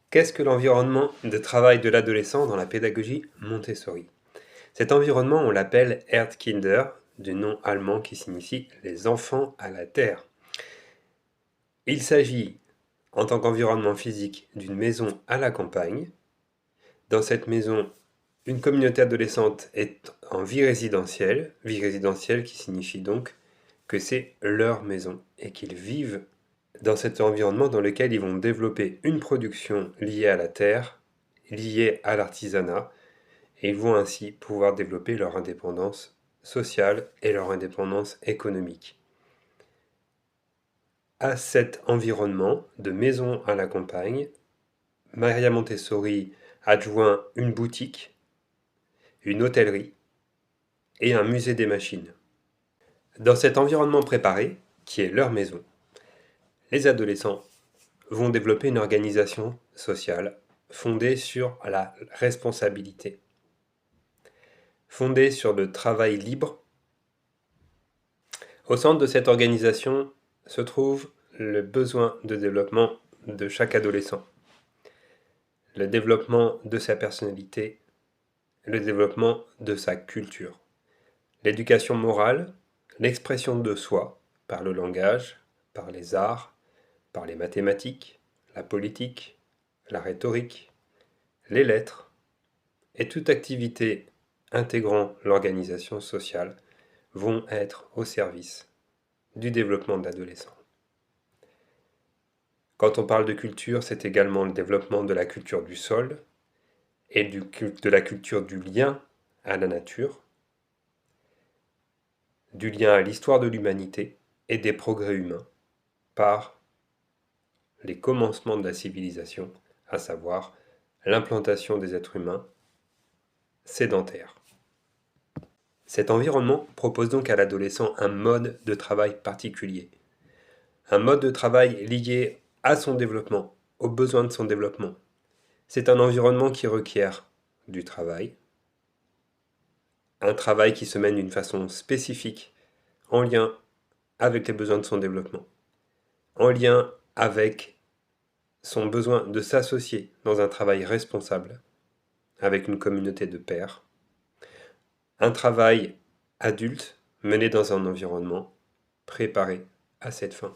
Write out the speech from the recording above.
Qu'est-ce que l'environnement de travail de l'adolescent dans la pédagogie Montessori? Cet environnement, on l'appelle Erdkinder, du nom allemand qui signifie les enfants à la terre. Il s'agit, en tant qu'environnement physique, d'une maison à la campagne. Dans cette maison, une communauté adolescente est en vie résidentielle qui signifie donc que c'est leur maison et qu'ils vivent dans cet environnement dans lequel ils vont développer une production liée à la terre, liée à l'artisanat, et ils vont ainsi pouvoir développer leur indépendance sociale et leur indépendance économique. À cet environnement de maison à la campagne, Maria Montessori adjoint une boutique, une hôtellerie et un musée des machines. Dans cet environnement préparé, qui est leur maison, les adolescents vont développer une organisation sociale fondée sur la responsabilité, fondée sur le travail libre. Au centre de cette organisation se trouve le besoin de développement de chaque adolescent, le développement de sa personnalité, le développement de sa culture, l'éducation morale, l'expression de soi par le langage, par les arts, par les mathématiques, la politique, la rhétorique, les lettres et toute activité intégrant l'organisation sociale vont être au service du développement de l'adolescent. Quand on parle de culture, c'est également le développement de la culture du sol et de la culture du lien à la nature, du lien à l'histoire de l'humanité et des progrès humains par les commencements de la civilisation, à savoir l'implantation des êtres humains sédentaires. Cet environnement propose donc à l'adolescent un mode de travail particulier, un mode de travail lié à son développement, aux besoins de son développement. C'est un environnement qui requiert du travail, un travail qui se mène d'une façon spécifique, en lien avec les besoins de son développement, en lien avec son besoin de s'associer dans un travail responsable avec une communauté de pairs, un travail adulte mené dans un environnement préparé à cette fin.